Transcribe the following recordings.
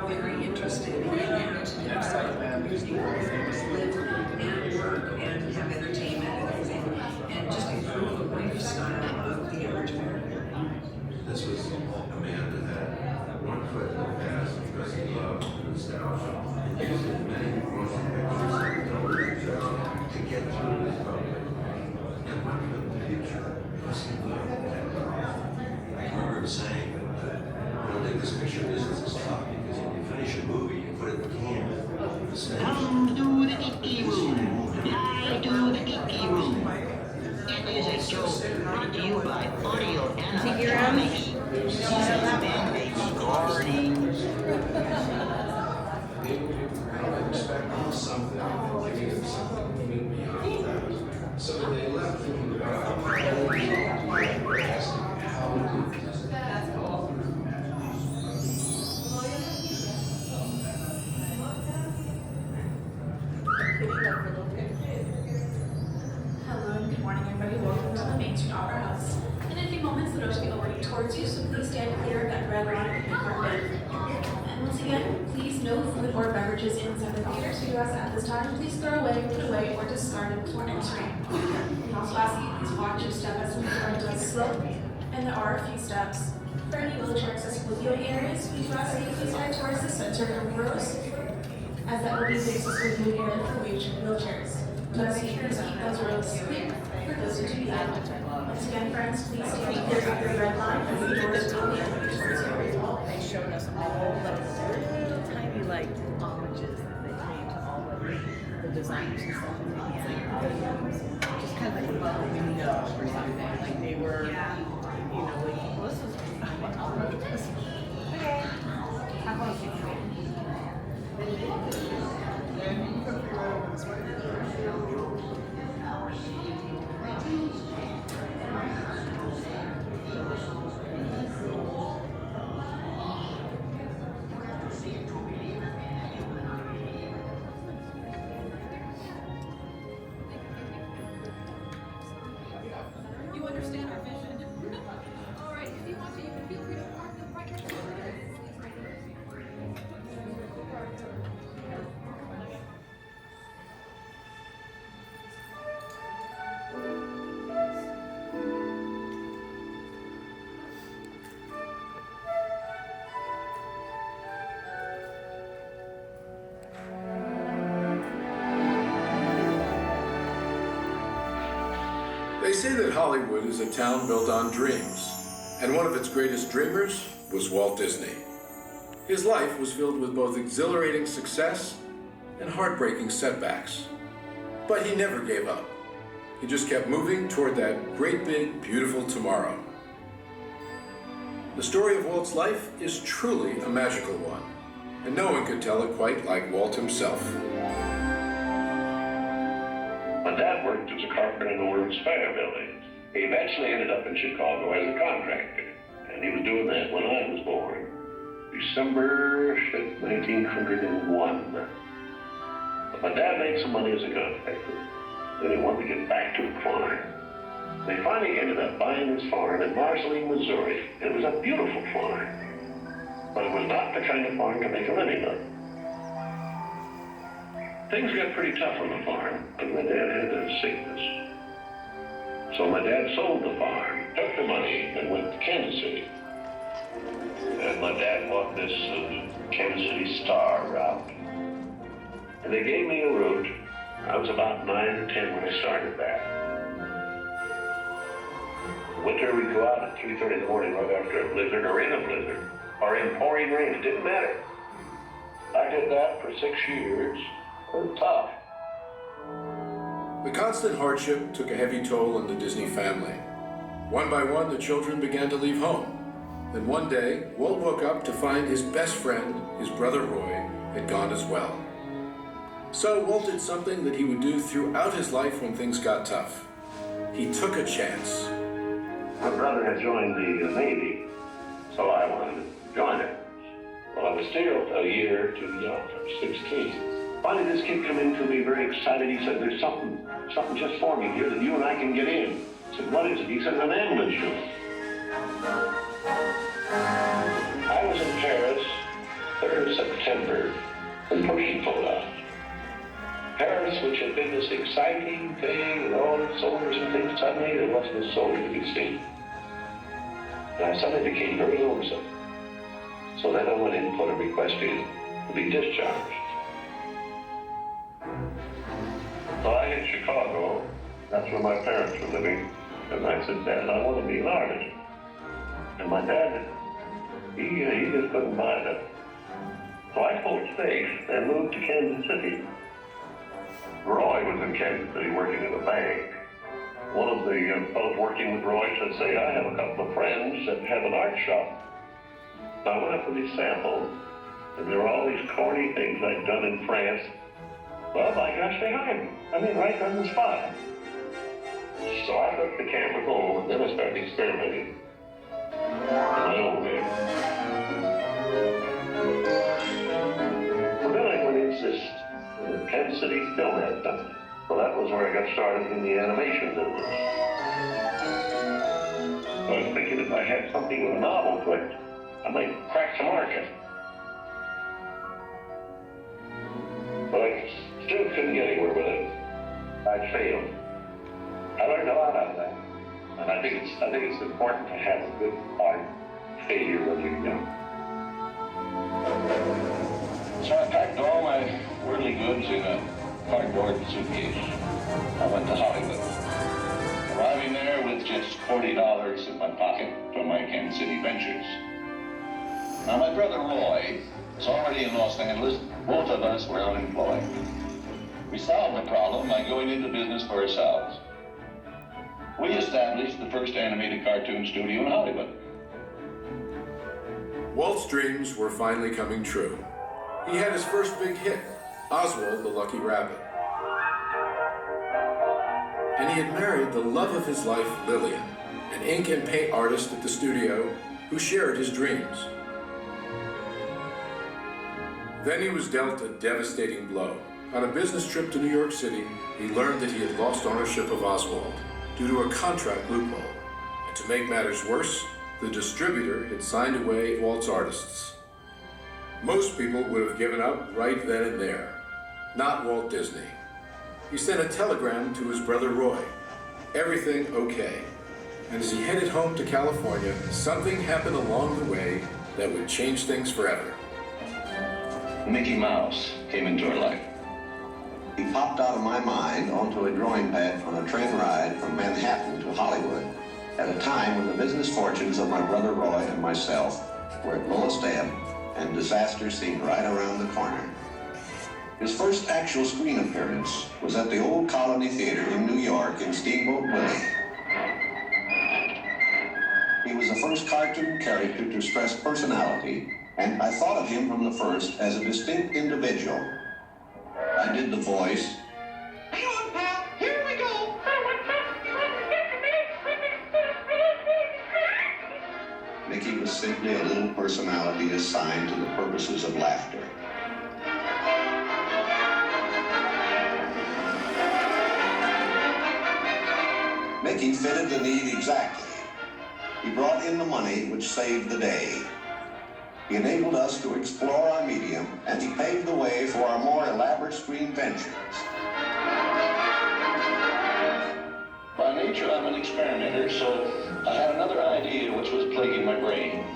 very interested in Fantasyland because people live and work and have entertainment and everything, and just improve the lifestyle of the average American. This was a man that had one foot in the past because he loved nostalgia. He used many motion pictures to get through his public. And one foot in the future because he loved technology. I remember him saying that, this picture isn't as tough because when you finish a movie, you put it in the can. Come to the geeky room. Fly to the geeky room. It is a joke brought to you by Audio Animatronic. Expecting something and giving him something even beyond that. So they left thinking about asking how to do this. Hello and good morning, everybody. Welcome to the Main Street Opera House. In a few moments, the doors will be opening towards you, so please stand clear of that red line and carpet. And once again, please no food or beverages inside the theater. So you ask at this time, please throw away, put away, or discard it before entering. We also ask that you please watch your step as we turn to a slope, and there are a few steps. For any wheelchair accessible viewing areas, we ask that you please head towards the center of rows, as that will be the accessible viewing area for wheelchairs. Let's see, please keep those rows clear for those who do that. Once again, friends, please stand clear of the red line as the doors will be opening towards you. They showed us all like little tiny like homages that they made to all of the designers and stuff. And they had just kind of like above the window or something. Like they were, you know, like, well, this is look at this. Okay. How about you? You understand our vision. All right, if you want to, you can feel free to park them right next to They say that Hollywood is a town built on dreams, and one of its greatest dreamers was Walt Disney. His life was filled with both exhilarating success and heartbreaking setbacks. But he never gave up. He just kept moving toward that great big, beautiful tomorrow. The story of Walt's life is truly a magical one, and no one could tell it quite like Walt himself. My dad worked as a carpenter in the World's Fair building. He eventually ended up in Chicago as a contractor, and he was doing that when I was born, December 1901. But my dad made some money as a contractor, then he wanted to get back to the farm. They finally ended up buying this farm in Marceline, Missouri. It was a beautiful farm, but it was not the kind of farm to make a living on. Things got pretty tough on the farm, and my dad had a sickness. So my dad sold the farm, took the money, and went to Kansas City. And my dad bought this Kansas City Star route. And they gave me a route. I was about 9 or 10 when I started that. Winter, we'd go out at 3:30 in the morning right after a blizzard, or in a blizzard, or in pouring rain. It didn't matter. I did that for 6 years. It was tough. The constant hardship took a heavy toll on the Disney family. One by one, the children began to leave home. Then one day, Walt woke up to find his best friend, his brother Roy, had gone as well. So Walt did something that he would do throughout his life when things got tough. He took a chance. My brother had joined the Navy, so I wanted to join it. Well, I was still a year too young. I was 16. Finally, this kid come in to me very excited. He said, there's something just forming here that you and I can get in. I said, what is it? He said, an ambulance show. I was in Paris, 3rd of September. September, the Persian pulled out. Paris, which had been this exciting thing and all its soldiers and things, suddenly there wasn't a soldier to be seen. And I suddenly became very lonesome. So then I went in and put a request in to be discharged. So I hit Chicago, that's where my parents were living, and I said, Dad, I want to be an artist. And my dad, he just couldn't buy it. So I pulled stakes and moved to Kansas City. Roy was in Kansas City working in a bank. One of the fellows working with Roy said, say, I have a couple of friends that have an art shop. So I went up with these samples, and there were all these corny things I'd done in France. Well, by gosh, they hired me. I mean, right on the spot. So I took the camera home, and then I started experimenting in my own way. So then I went into this Kansas City Film Festival. So that was where I got started in the animation business. I was thinking if I had something with a novel to it, I might crack the market. But I still couldn't get anywhere with it. I failed. I learned a lot out of that. And I think it's important to have a good art failure when you're young. So I packed all my worldly goods in a cardboard suitcase. I went to Hollywood. Arriving there with just $40 in my pocket from my Kansas City ventures. Now my brother Roy is already in Los Angeles. Both of us were unemployed. We solved the problem by going into business for ourselves. We established the first animated cartoon studio in Hollywood. Walt's dreams were finally coming true. He had his first big hit, Oswald the Lucky Rabbit. And he had married the love of his life, Lillian, an ink and paint artist at the studio who shared his dreams. Then he was dealt a devastating blow. On a business trip to New York City, he learned that he had lost ownership of Oswald due to a contract loophole. And to make matters worse, the distributor had signed away Walt's artists. Most people would have given up right then and there. Not Walt Disney. He sent a telegram to his brother Roy. Everything okay. And as he headed home to California, something happened along the way that would change things forever. Mickey Mouse came into our life. He popped out of my mind onto a drawing pad on a train ride from Manhattan to Hollywood at a time when the business fortunes of my brother Roy and myself were at lowest ebb and disaster seemed right around the corner. His first actual screen appearance was at the Old Colony Theater in New York in Steamboat Willie. He was the first cartoon character to stress personality, and I thought of him from the first as a distinct individual. I did the voice. Hang on, pal, here we go. Mickey was simply a little personality assigned to the purposes of laughter. Mickey fitted the need exactly. He brought in the money which saved the day. He enabled us to explore our medium, and he paved the way for our more elaborate screen ventures. By nature, I'm an experimenter, so I had another idea which was plaguing my brain.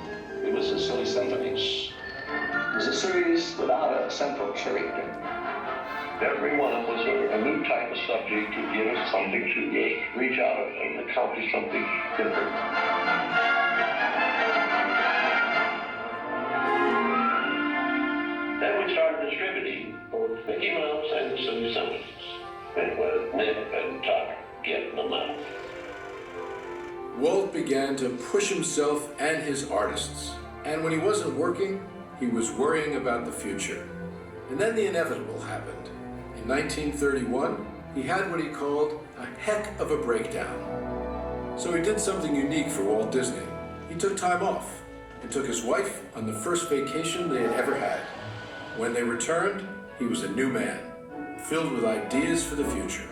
It was the Silly Symphonies. It was a series without a central character. Every one was a new type of subject to give us something to just reach out and accomplish something different. Then we started distributing both Mickey Mouse and the Silly Symphonies. It was nip and tuck, getting them out. Walt began to push himself and his artists. And when he wasn't working, he was worrying about the future. And then the inevitable happened. In 1931, he had what he called a heck of a breakdown. So he did something unique for Walt Disney. He took time off and took his wife on the first vacation they had ever had. When they returned, he was a new man, filled with ideas for the future.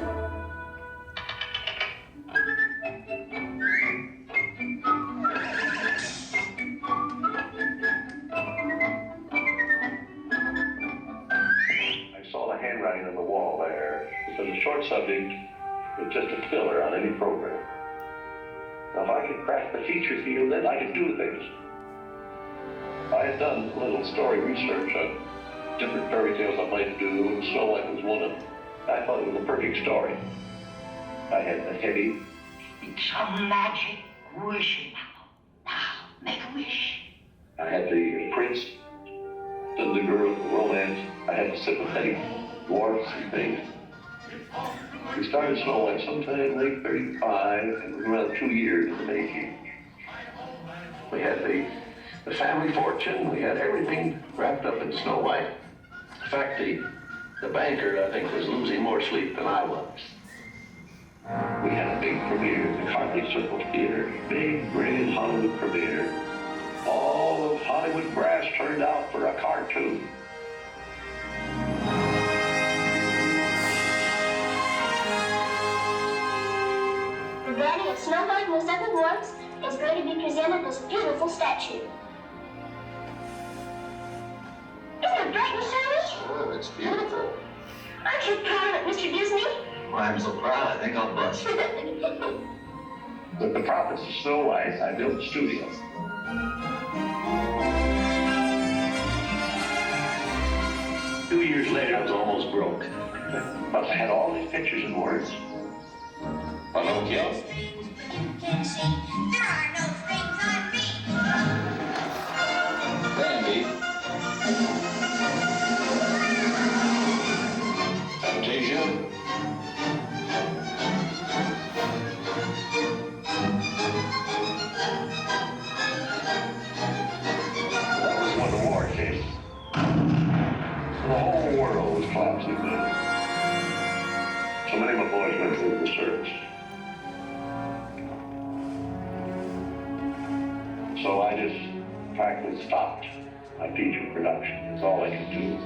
line on the wall there. Because a short subject is just a filler on any program. Now, if I could craft the feature field, then I could do things. I had done a little story research on different fairy tales I might do, and Snow White was one of them. I thought it was a perfect story. I had the heavy. It's a magic wishing apple. Now, make a wish. I had the prince, and the girl, the romance. I had the sympathetic dwarfs and things. We started Snow White sometime late 35, and it was around 2 years in the making. We had the family fortune, we had everything wrapped up in Snow White. In fact, the banker, I think, was losing more sleep than I was. We had a big premiere at the Carly Circle Theater, big, grand Hollywood premiere. All of Hollywood brass turned out for a cartoon. The Granny of Snow White and the Seven Dwarfs is going to be presented this beautiful statue. Isn't it bright and shiny? Oh, it's beautiful. Aren't you proud of it, Mr. Disney? Well, I'm so proud, I think I'll bust. With the profits of Snow White, I built a studio. Two years later, I was almost broke. But I had all these pictures and words. Pinocchio. There are no strings on me. Bambi. Fantasia. That was when the war came. The whole world was collapsing then. So many of my boys went through the service. So I just practically stopped my feature production. That's all I could do.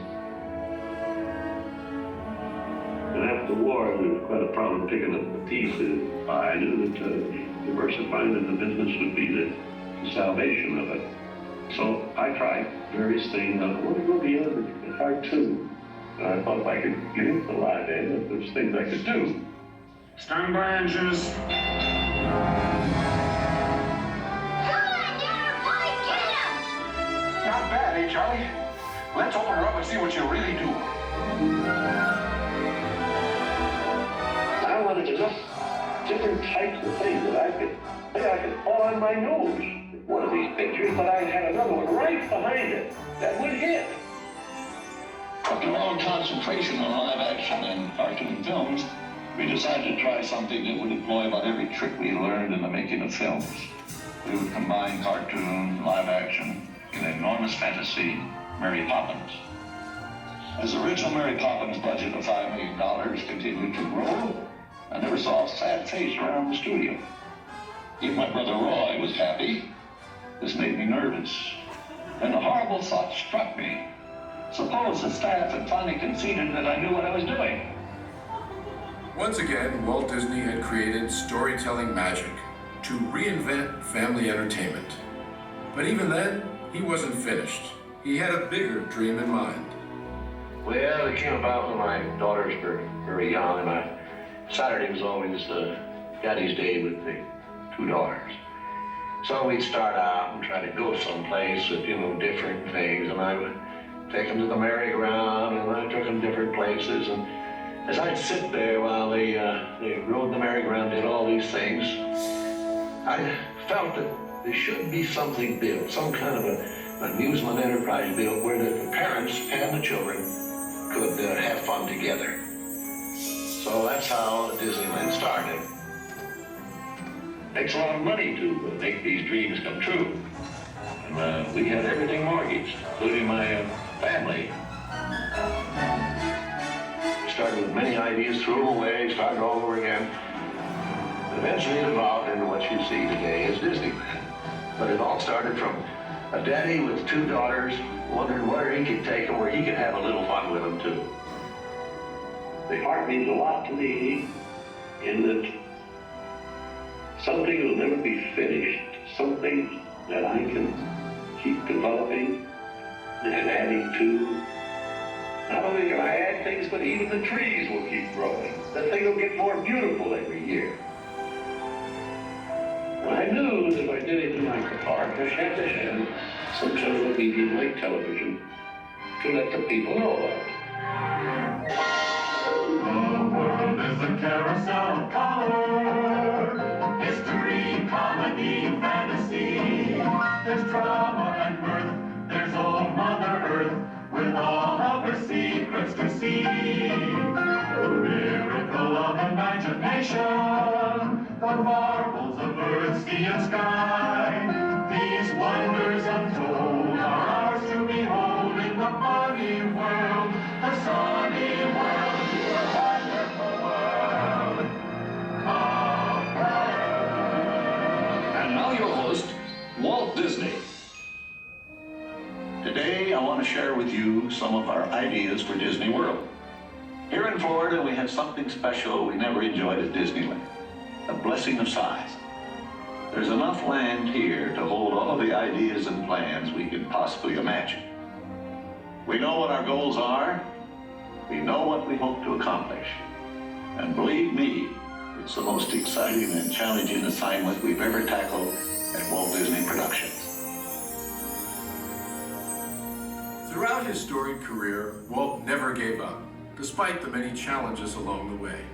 And after the war, there was quite a problem picking up the pieces. I knew that diversifying in the business would be the salvation of it. So I tried various things. I wanted to go beyond the cartoon. And I thought if I could get into the live end, that there's things I could do. Stand by, engines. Not bad, eh, Charlie? Let's open her up and see what you really do. I wanted enough different types of things that I could fall on my nose. One of these pictures, but I had another one right behind it that would hit. After long concentration on live action and cartoon films, we decided to try something that would employ about every trick we learned in the making of films. We would combine cartoon and live action in an enormous fantasy, Mary Poppins. As the original Mary Poppins budget of $5 million continued to grow, I never saw a sad face around the studio. If my brother Roy was happy, this made me nervous. And a horrible thought struck me. Suppose the staff had finally conceded that I knew what I was doing. Once again, Walt Disney had created storytelling magic to reinvent family entertainment. But even then, he wasn't finished. He had a bigger dream in mind. Well, it came about when my daughters were very young, and Saturday was always Daddy's Day with the two daughters. So we'd start out and try to go someplace with, different things, and I would take them to the merry-go-round, and I took them different places, and as I'd sit there while they rode the merry-go-round, did all these things, I felt that there should be something built, some kind of an amusement enterprise built where the parents and the children could have fun together. So that's how Disneyland started. Takes a lot of money to make these dreams come true. And we had everything mortgaged, including my family. We started with many ideas, threw them away, started all over again. Eventually it evolved into what you see today as Disneyland. But it all started from a daddy with two daughters wondering where he could take them, where he could have a little fun with them too. The art means a lot to me in that something will never be finished, something that I can keep developing and adding to. Not only can I add things but even the trees will keep growing. The thing will get more beautiful every year. I knew that if I did anything like the park, I had to have some sort of a medium like television to let the people know about it. The world is a carousel of color, history, comedy, fantasy. There's drama and mirth, there's old Mother Earth, with all of her secrets to see. The miracle of imagination, the marvels of earth, sea, and sky. These wonders untold are ours to behold in the funny world, the sunny world, the wonderful world of Earth. And now your host, Walt Disney. Today, I want to share with you some of our ideas for Disney World. Here in Florida, we have something special we never enjoyed at Disneyland, a blessing of size. There's enough land here to hold all of the ideas and plans we can possibly imagine. We know what our goals are, we know what we hope to accomplish, and believe me, it's the most exciting and challenging assignment we've ever tackled at Walt Disney Productions. Throughout his storied career, Walt never gave up, despite the many challenges along the way.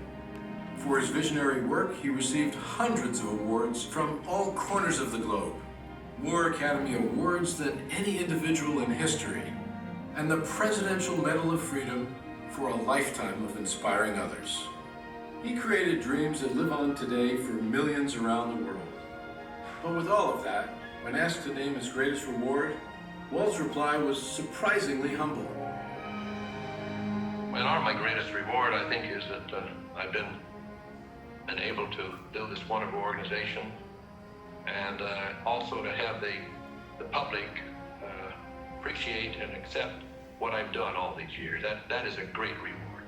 For his visionary work, he received hundreds of awards from all corners of the globe, more Academy Awards than any individual in history, and the Presidential Medal of Freedom for a lifetime of inspiring others. He created dreams that live on today for millions around the world. But with all of that, when asked to name his greatest reward, Walt's reply was surprisingly humble. Well, my greatest reward, I think, is that I've been able to build this wonderful organization, and also to have the public appreciate and accept what I've done all these years. That is a great reward.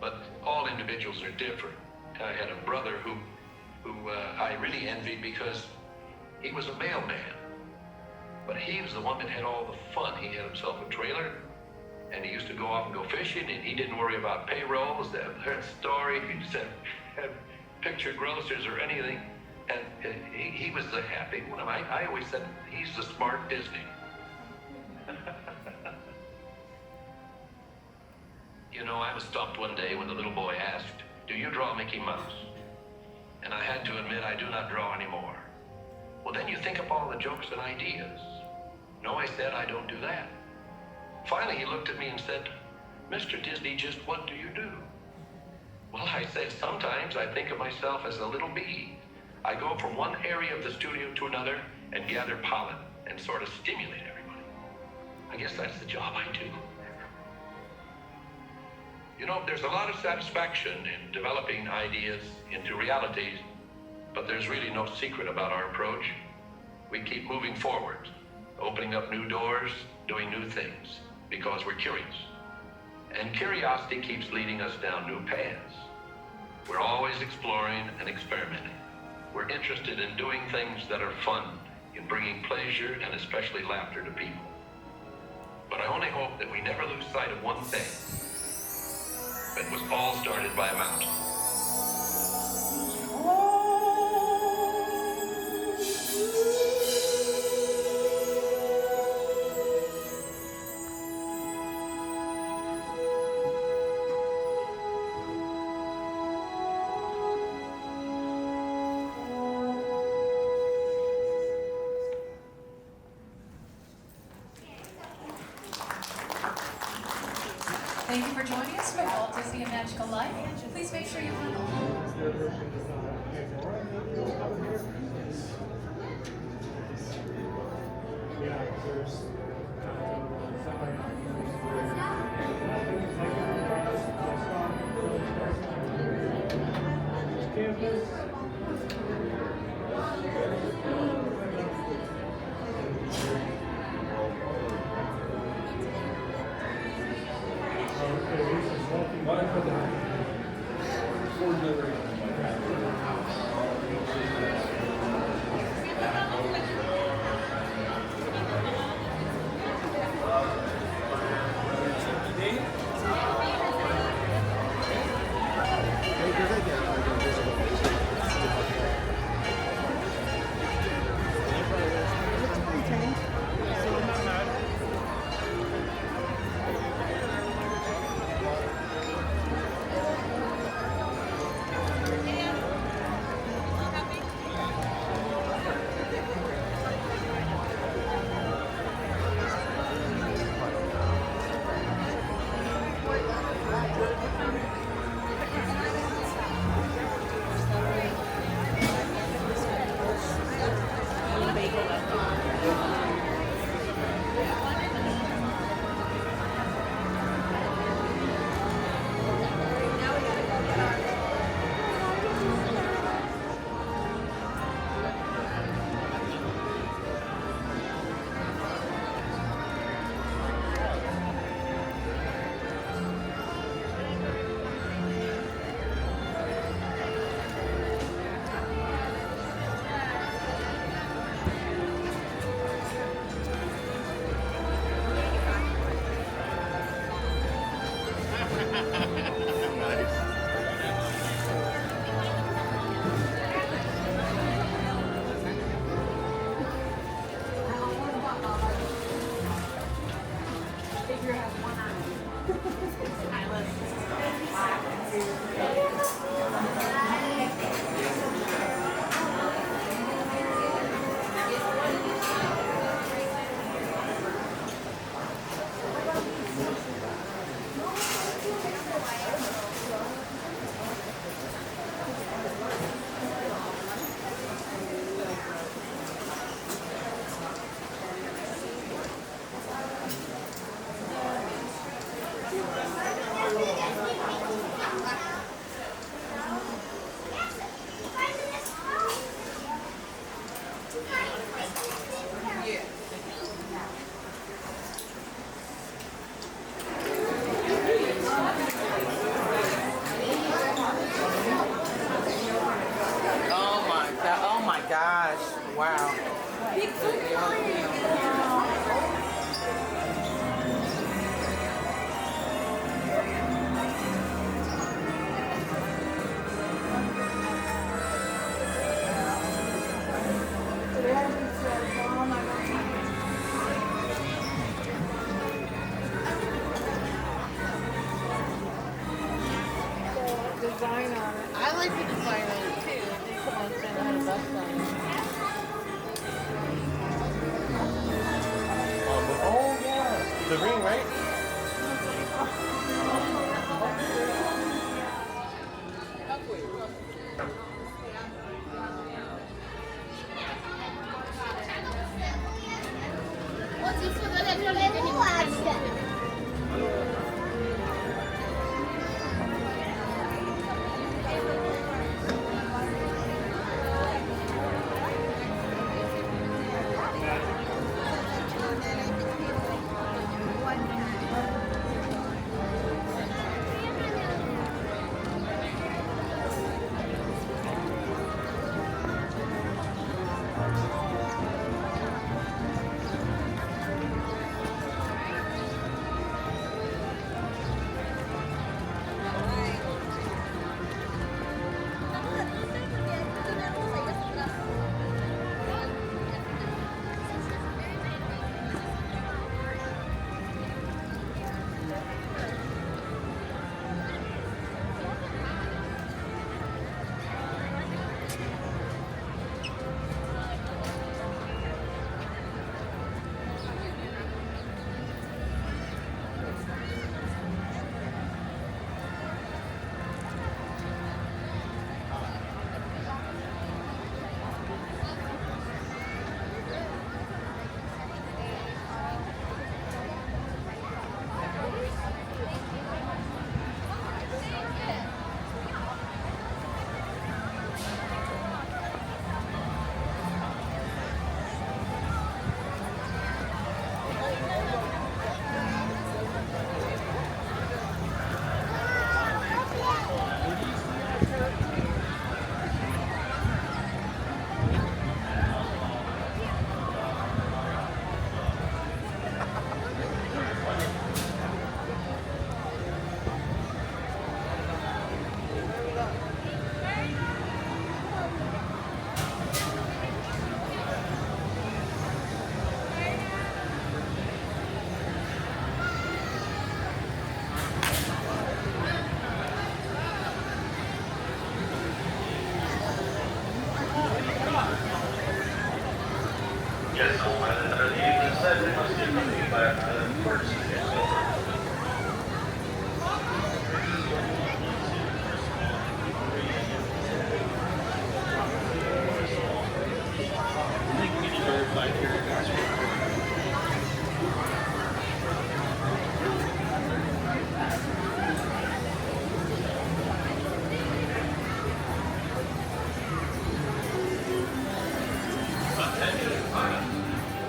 But all individuals are different. I had a brother who I really envied because he was a mailman. But he was the one that had all the fun. He had himself a trailer, and he used to go off and go fishing, and he didn't worry about payrolls, that story, he just had picture grocers or anything, and he was the happy one. I always said, he's the smart Disney. You know, I was stumped one day when the little boy asked, "Do you draw Mickey Mouse?" And I had to admit, I do not draw anymore. Well, then you think up all the jokes and ideas. No, I said, I don't do that. Finally, he looked at me and said, "Mr. Disney, just what do you do?" Well, I said, sometimes I think of myself as a little bee. I go from one area of the studio to another and gather pollen and sort of stimulate everybody. I guess that's the job I do. You know, there's a lot of satisfaction in developing ideas into realities, but there's really no secret about our approach. We keep moving forward, opening up new doors, doing new things, because we're curious. And curiosity keeps leading us down new paths. We're always exploring and experimenting. We're interested in doing things that are fun, in bringing pleasure and especially laughter to people. But I only hope that we never lose sight of one thing. It was all started by a mountain. Thank you for joining us for Walt Disney: A Magical Life. Please make sure you huddle. like the design of it too. Someone kind of had a bust on it. Oh yeah, the ring, right?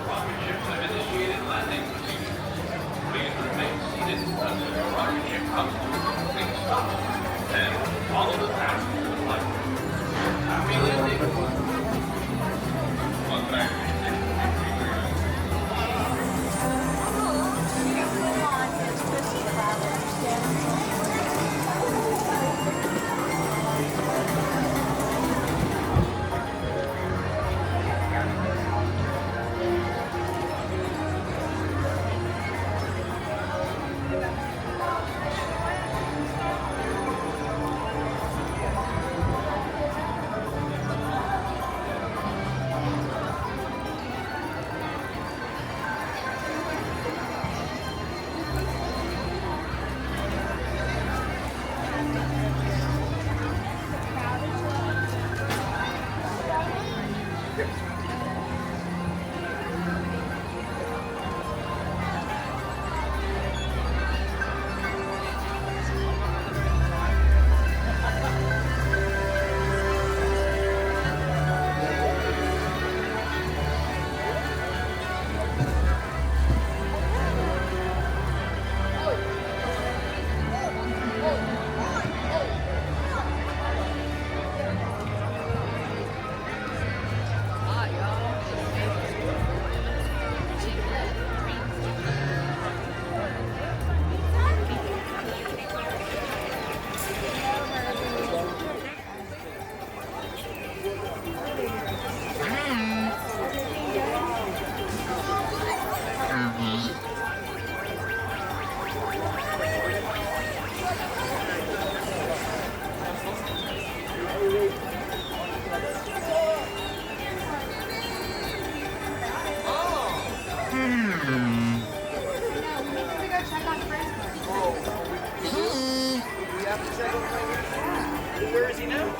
Rocket ships have initiated landing. Please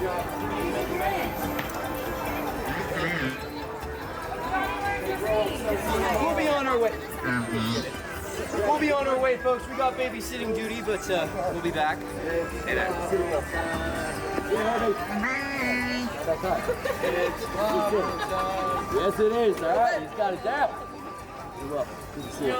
We'll be on our way. We'll be on our way, folks. We got babysitting duty, but we'll be back. Yes, it is. All right, he's got it down. You're welcome. Good to see you.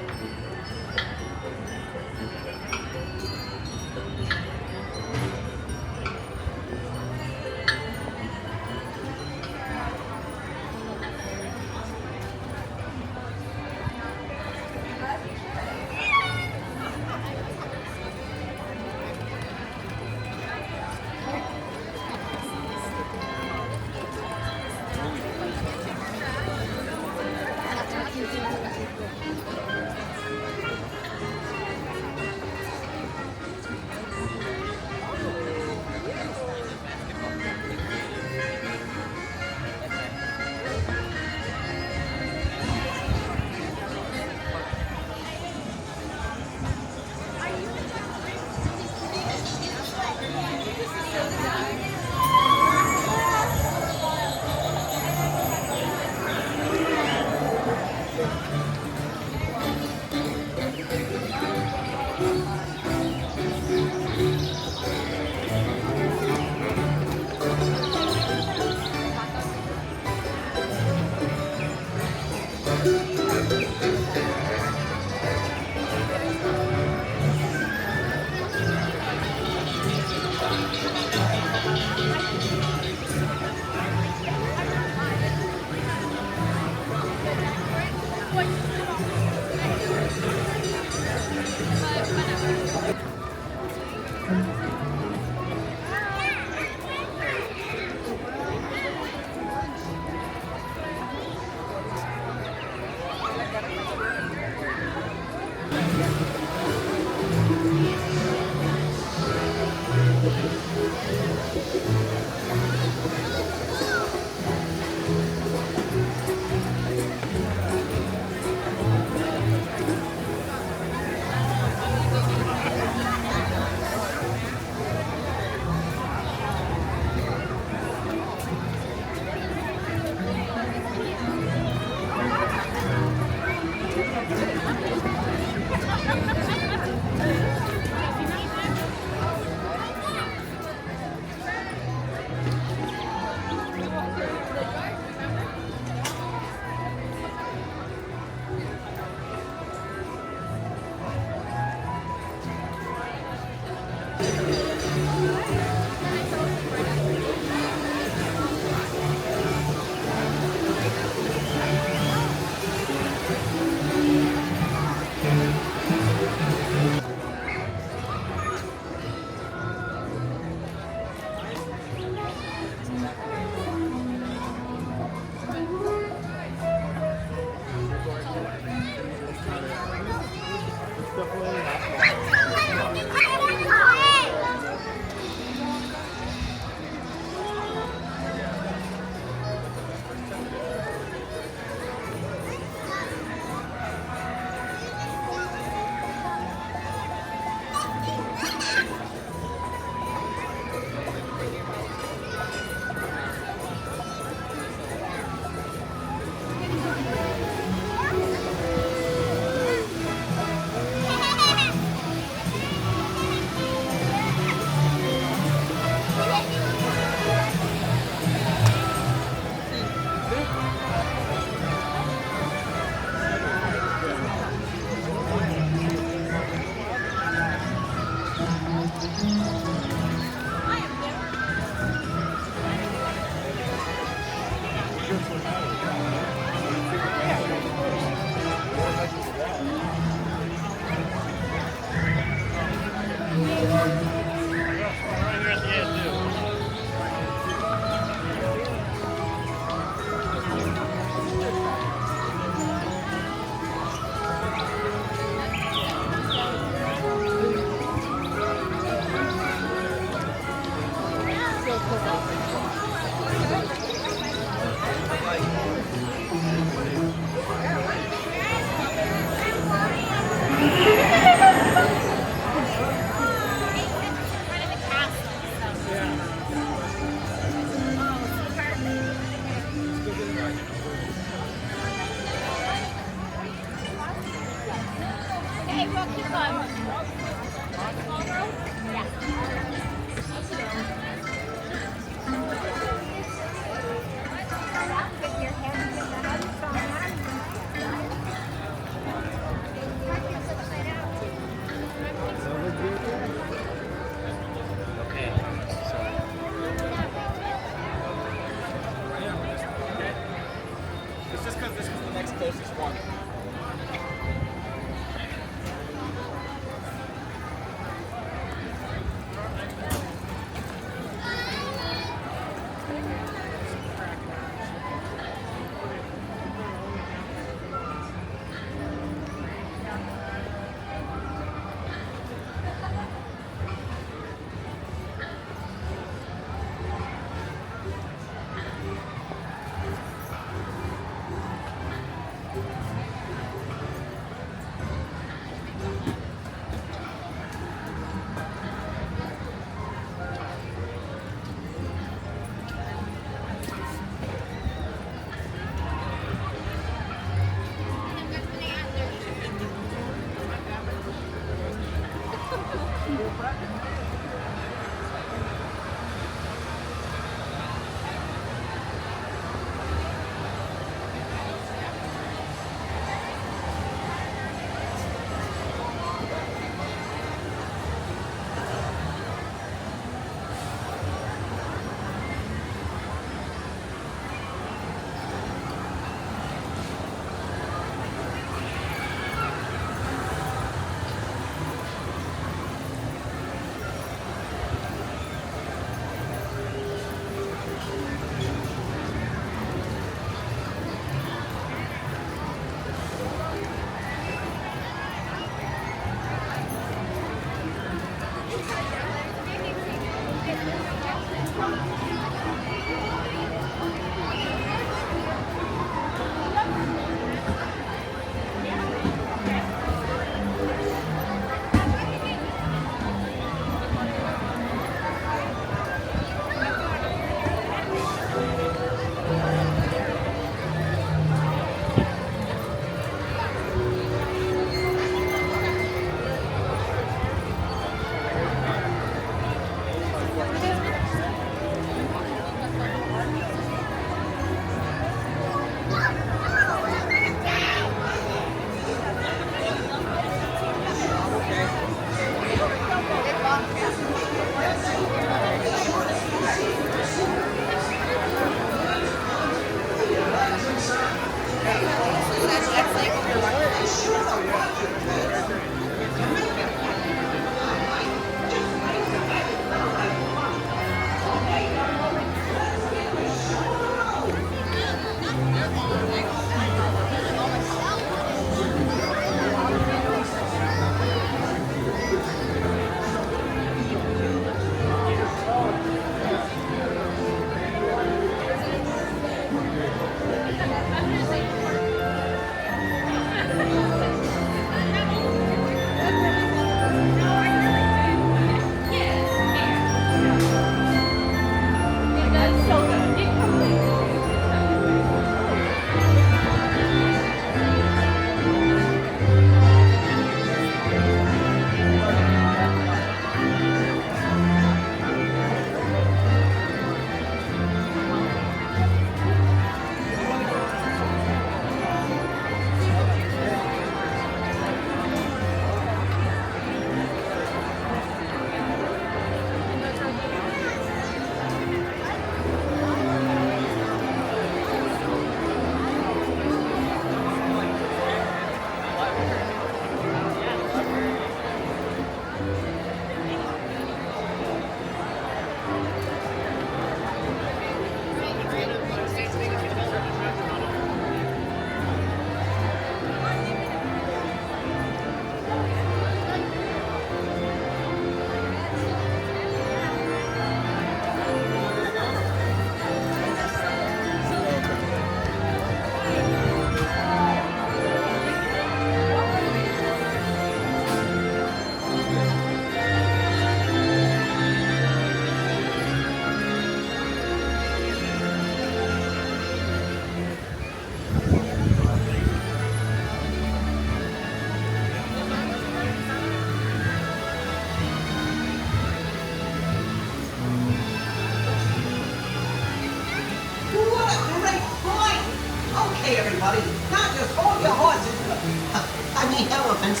tiny elephants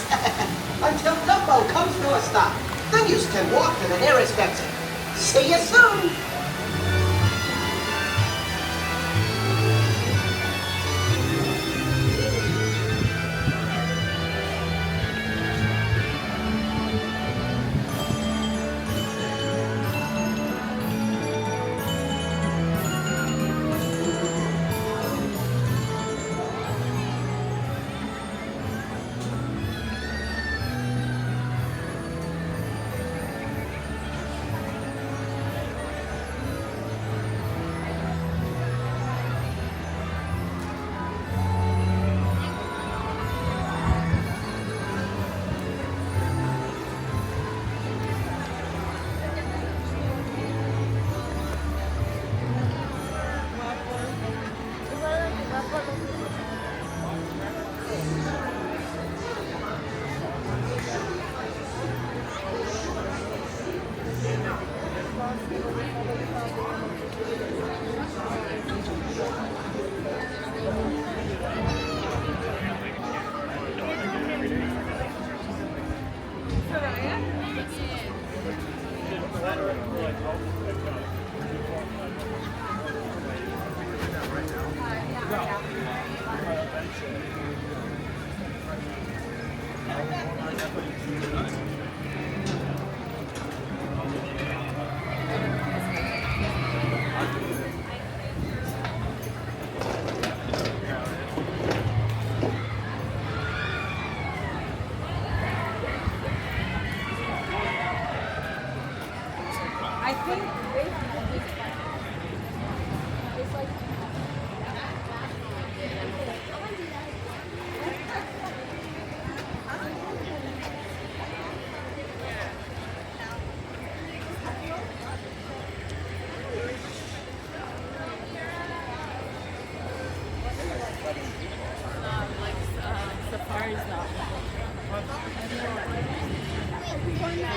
until Dumbo comes to a stop. Then you can walk to the nearest exit. See you soon.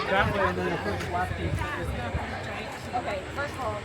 That way, and then the first left. Okay, first hold.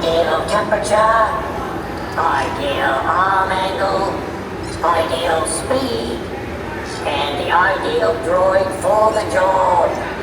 ideal temperature, ideal arm angle, ideal speed, and the ideal droid for the job.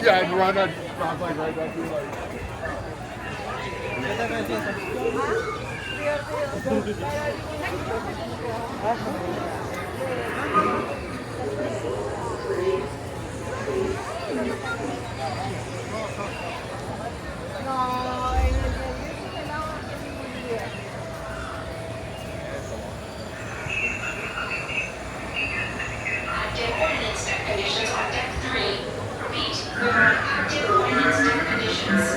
Yeah, I'd run a stop like right back here. Active ordnance deck conditions on deck 3. Repeat, there are active ordnance deck conditions.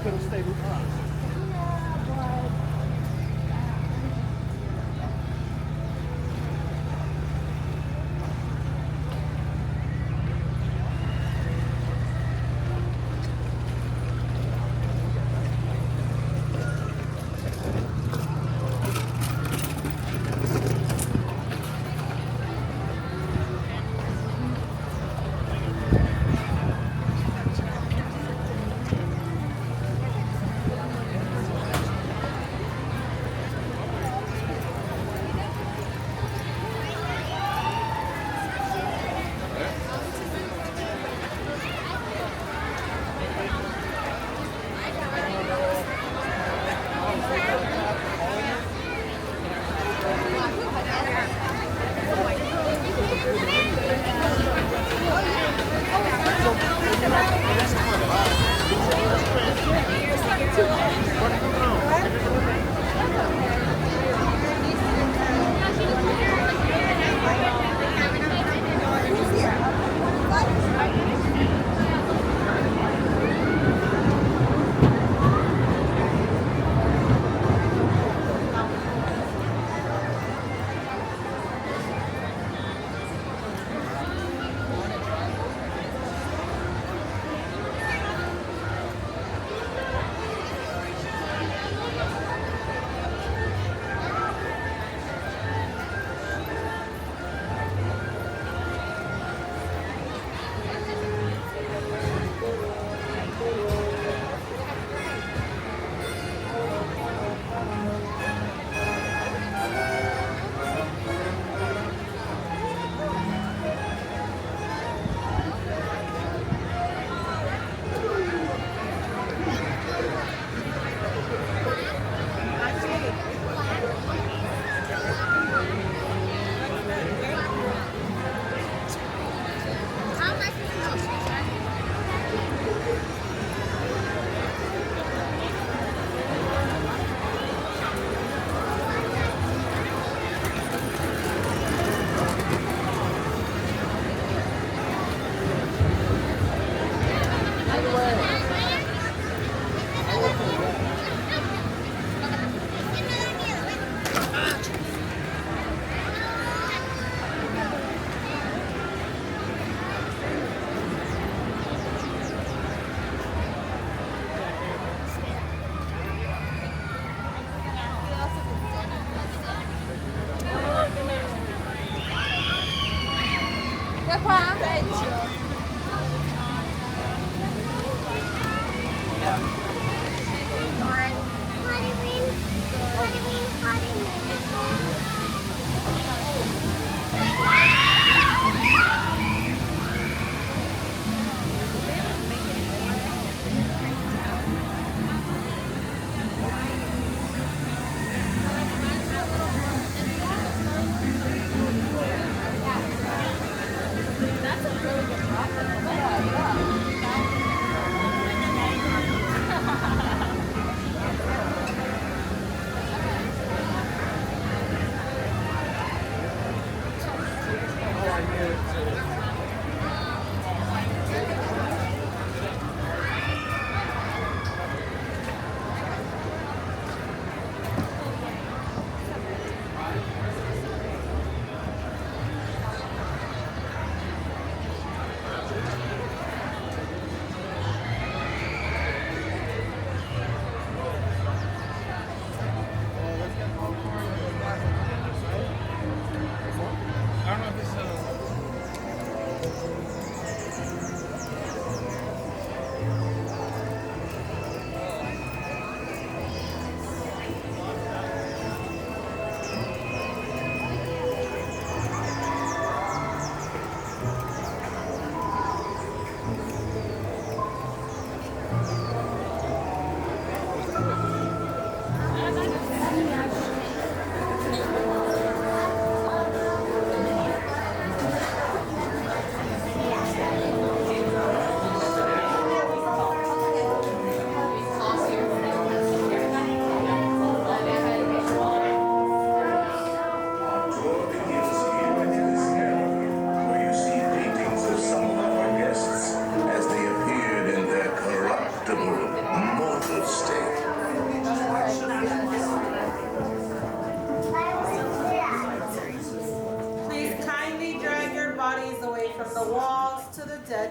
could have stayed with us.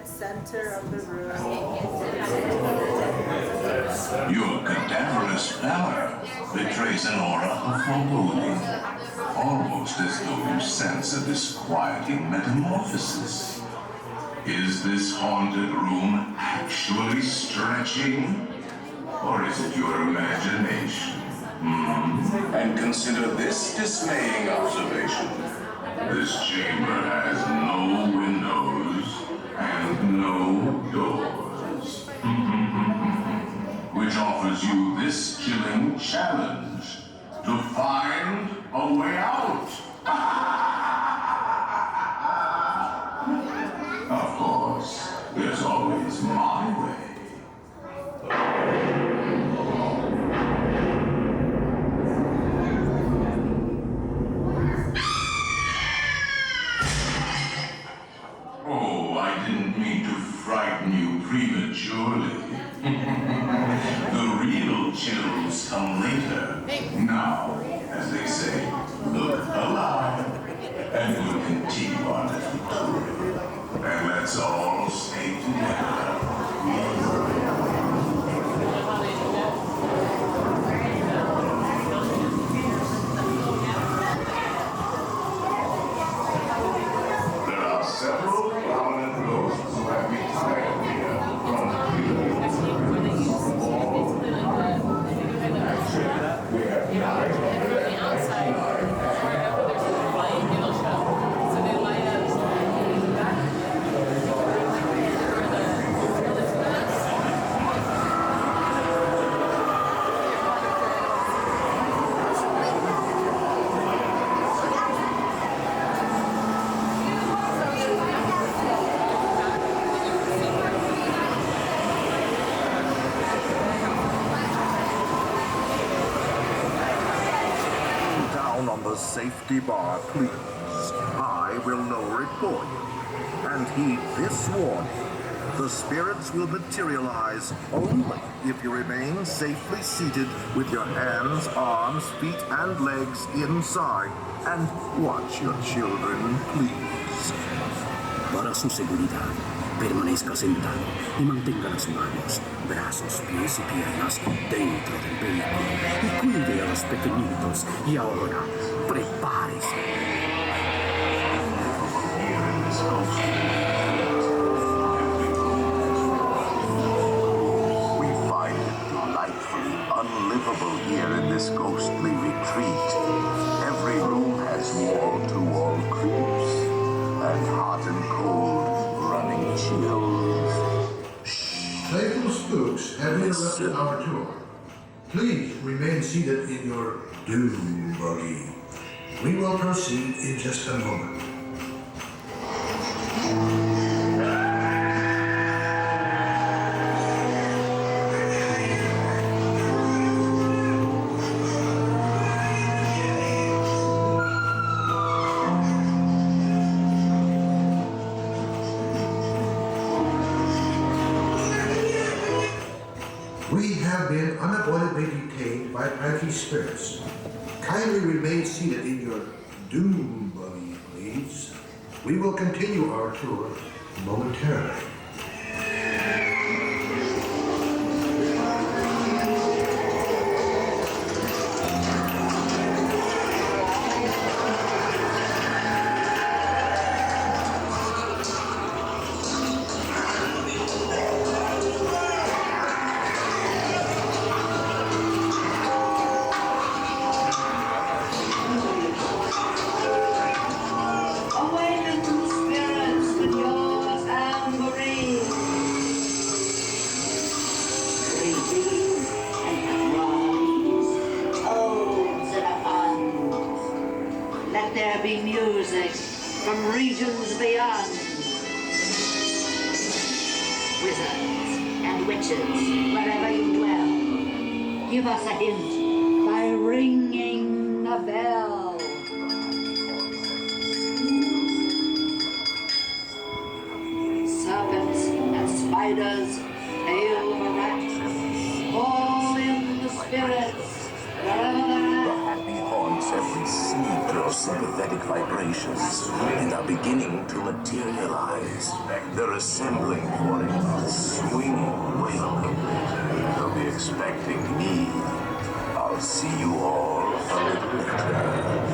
dead center of the room. Your cadaverous pallor betrays an aura of foreboding, almost as though you sense a disquieting metamorphosis. Is this haunted room actually stretching? Or is it your imagination? And consider this dismaying observation. This chamber has no windows and no doors. Which offers you this chilling challenge to find a way out. Of course, there's always my way. Oh, I didn't mean to frighten you prematurely. The real chills come later. Now, as they say, look alive. And we'll continue our little tour. And let's all stay together. There are several prominent ghosts who have retired here from the Actually, we have 999. Down on the safety bar, please. I will lower it for you. And heed this warning. The spirits will materialize only if you remain safely seated with your hands, arms, feet, and legs inside. And watch your children, please. Para su seguridad, permanezca sentado y mantenga las manos, brazos, pies y piernas dentro del vehículo y cuide a los pequeñitos. Y ahora, prepárese. We find it delightfully unlivable here in this ghostly retreat. Every room has wall-to-wall creeps and hot and cold running chills. Playful spooks have interrupted our tour. Please remain seated in your doom buggy. We will proceed in just a moment. We have been unavoidably detained by pranky spirits. Kindly remain seated in your doom buggy, please. We will continue our tour momentarily. Let there be music from regions beyond. Wizards and witches, wherever you dwell, give us a hint by ringing a bell. Serpents and spiders, pale rats, all in the spirits, wherever they're at. The happy haunts every seed your sympathetic vibrations and are beginning to materialize. They're assembling for a swinging wake. They'll be expecting me. I'll see you all a little later.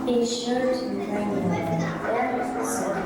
Be sure to bring them so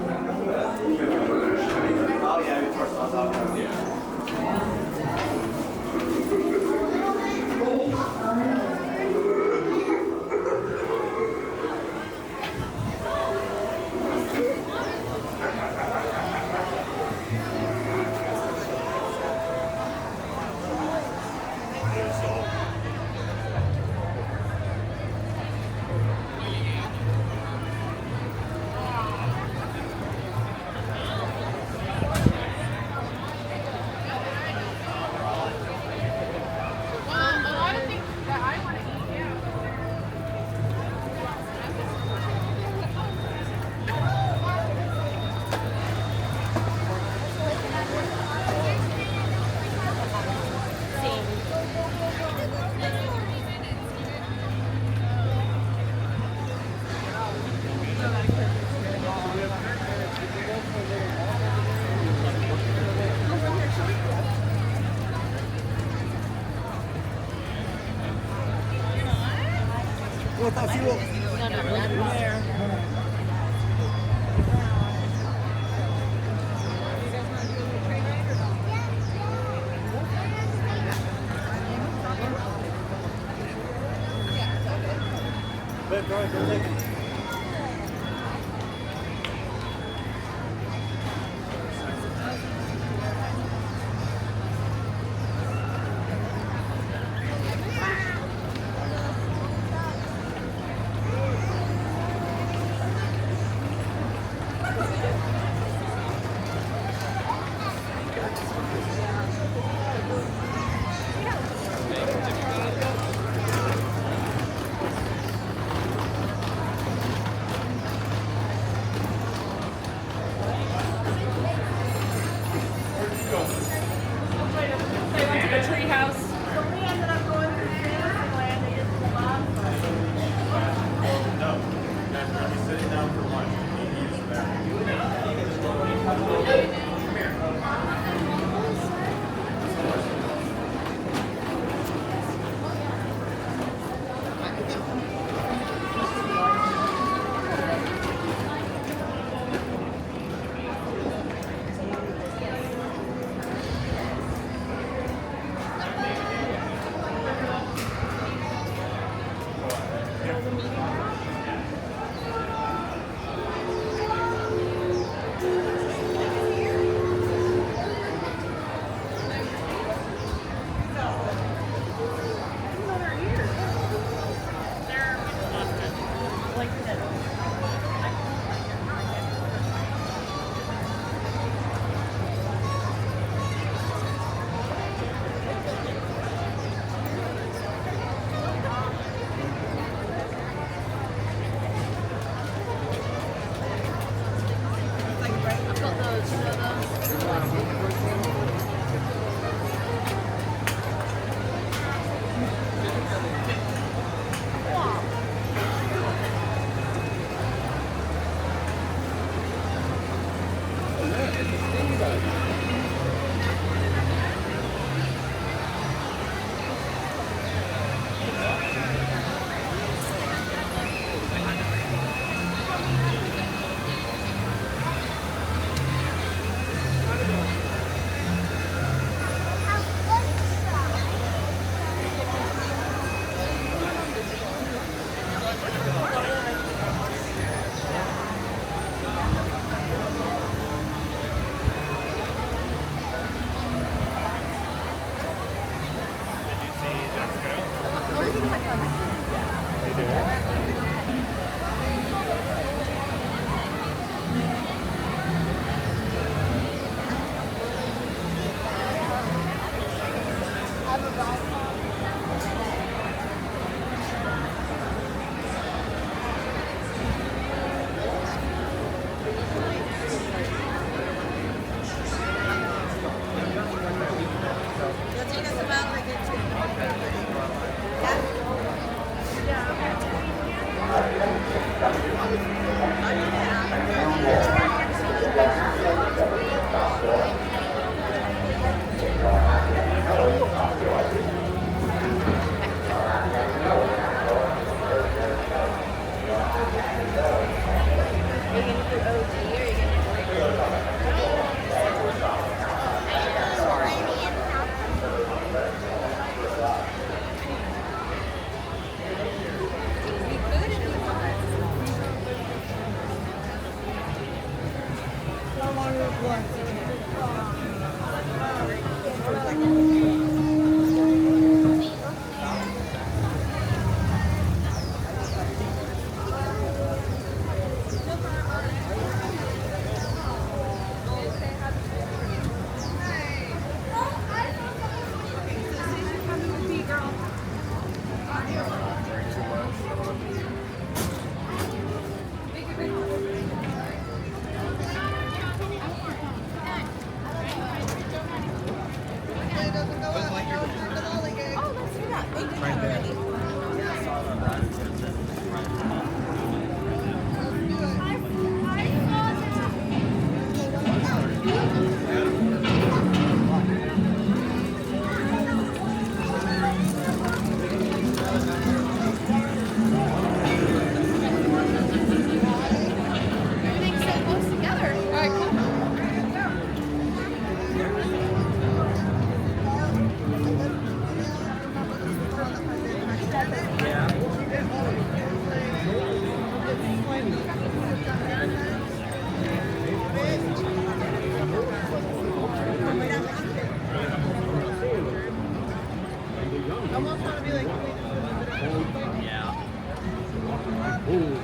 Whoever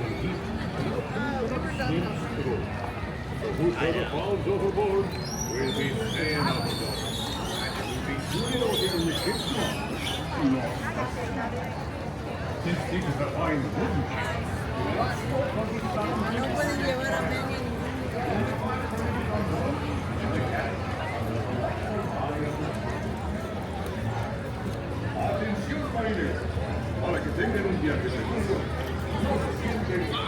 falls overboard will be staying overboard. Will be shooting out in the ship's Since this is a fine wooden ship, you must go for the Atención, marineros. Para que tengan un viaje seguro, no se sienten for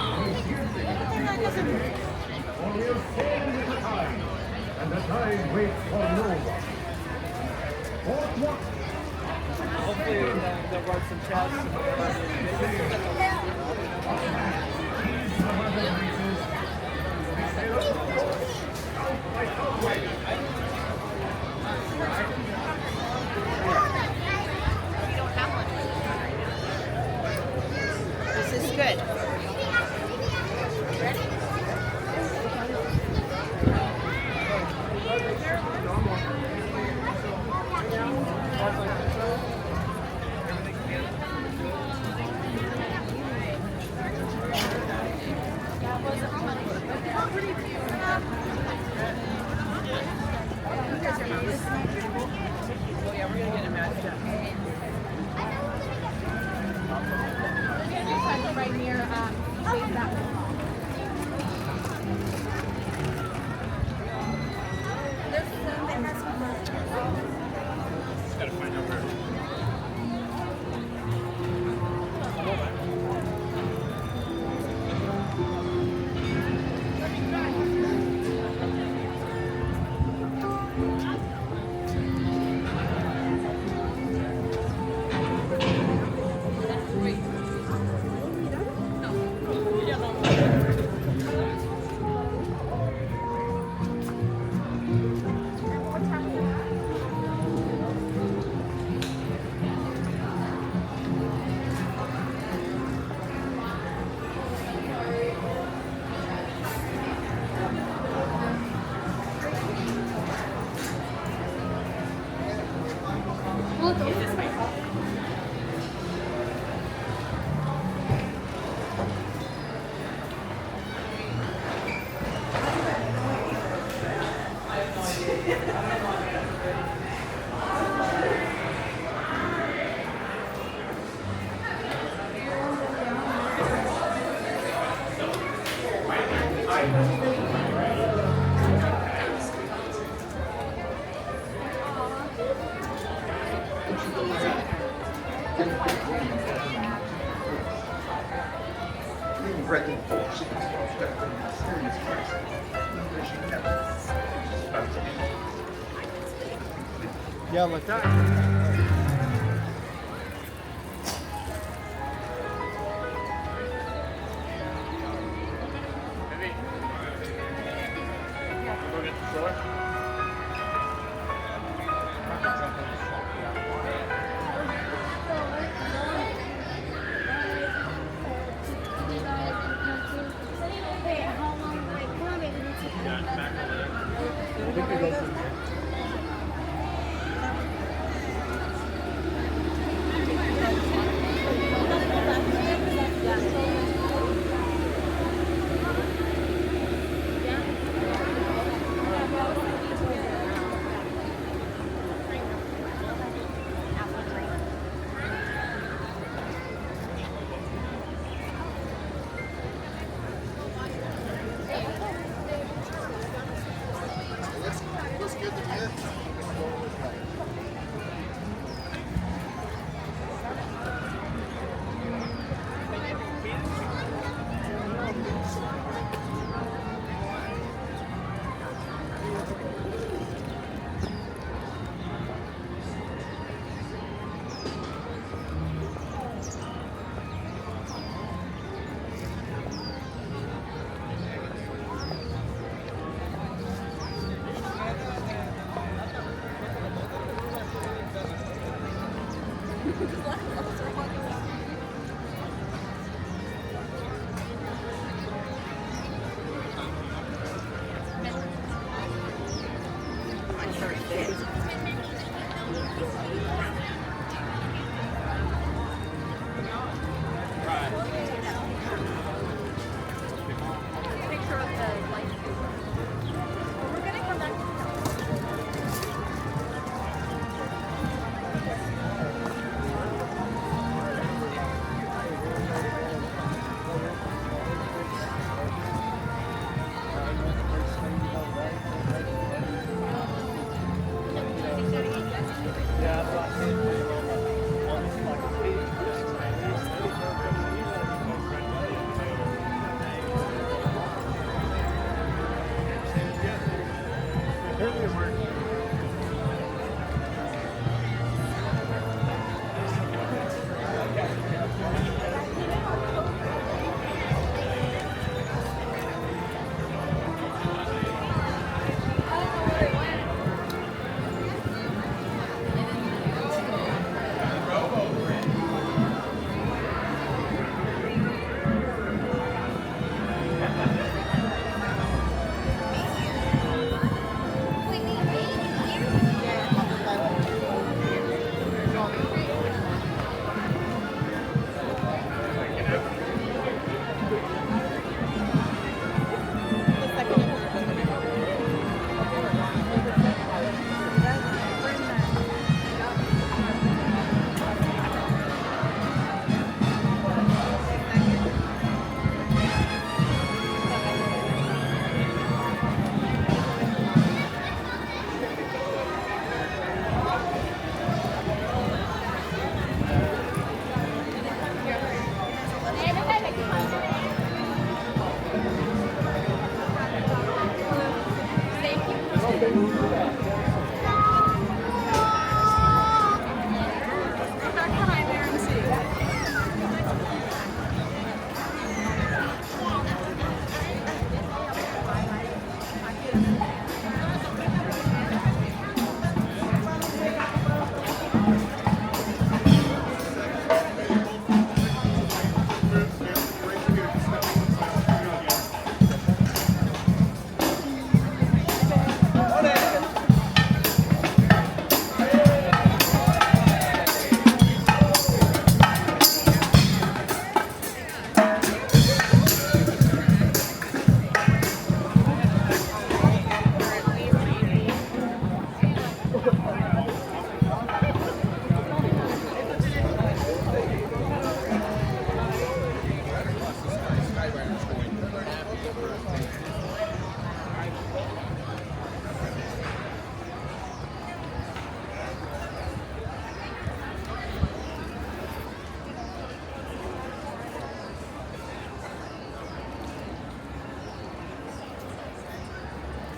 we'll sail with the tide, and the tide waits for no one. Port what? Hopefully they'll run some This is good. Right near that one. Gotta find out where. Yeah, like that.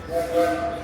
Thank you.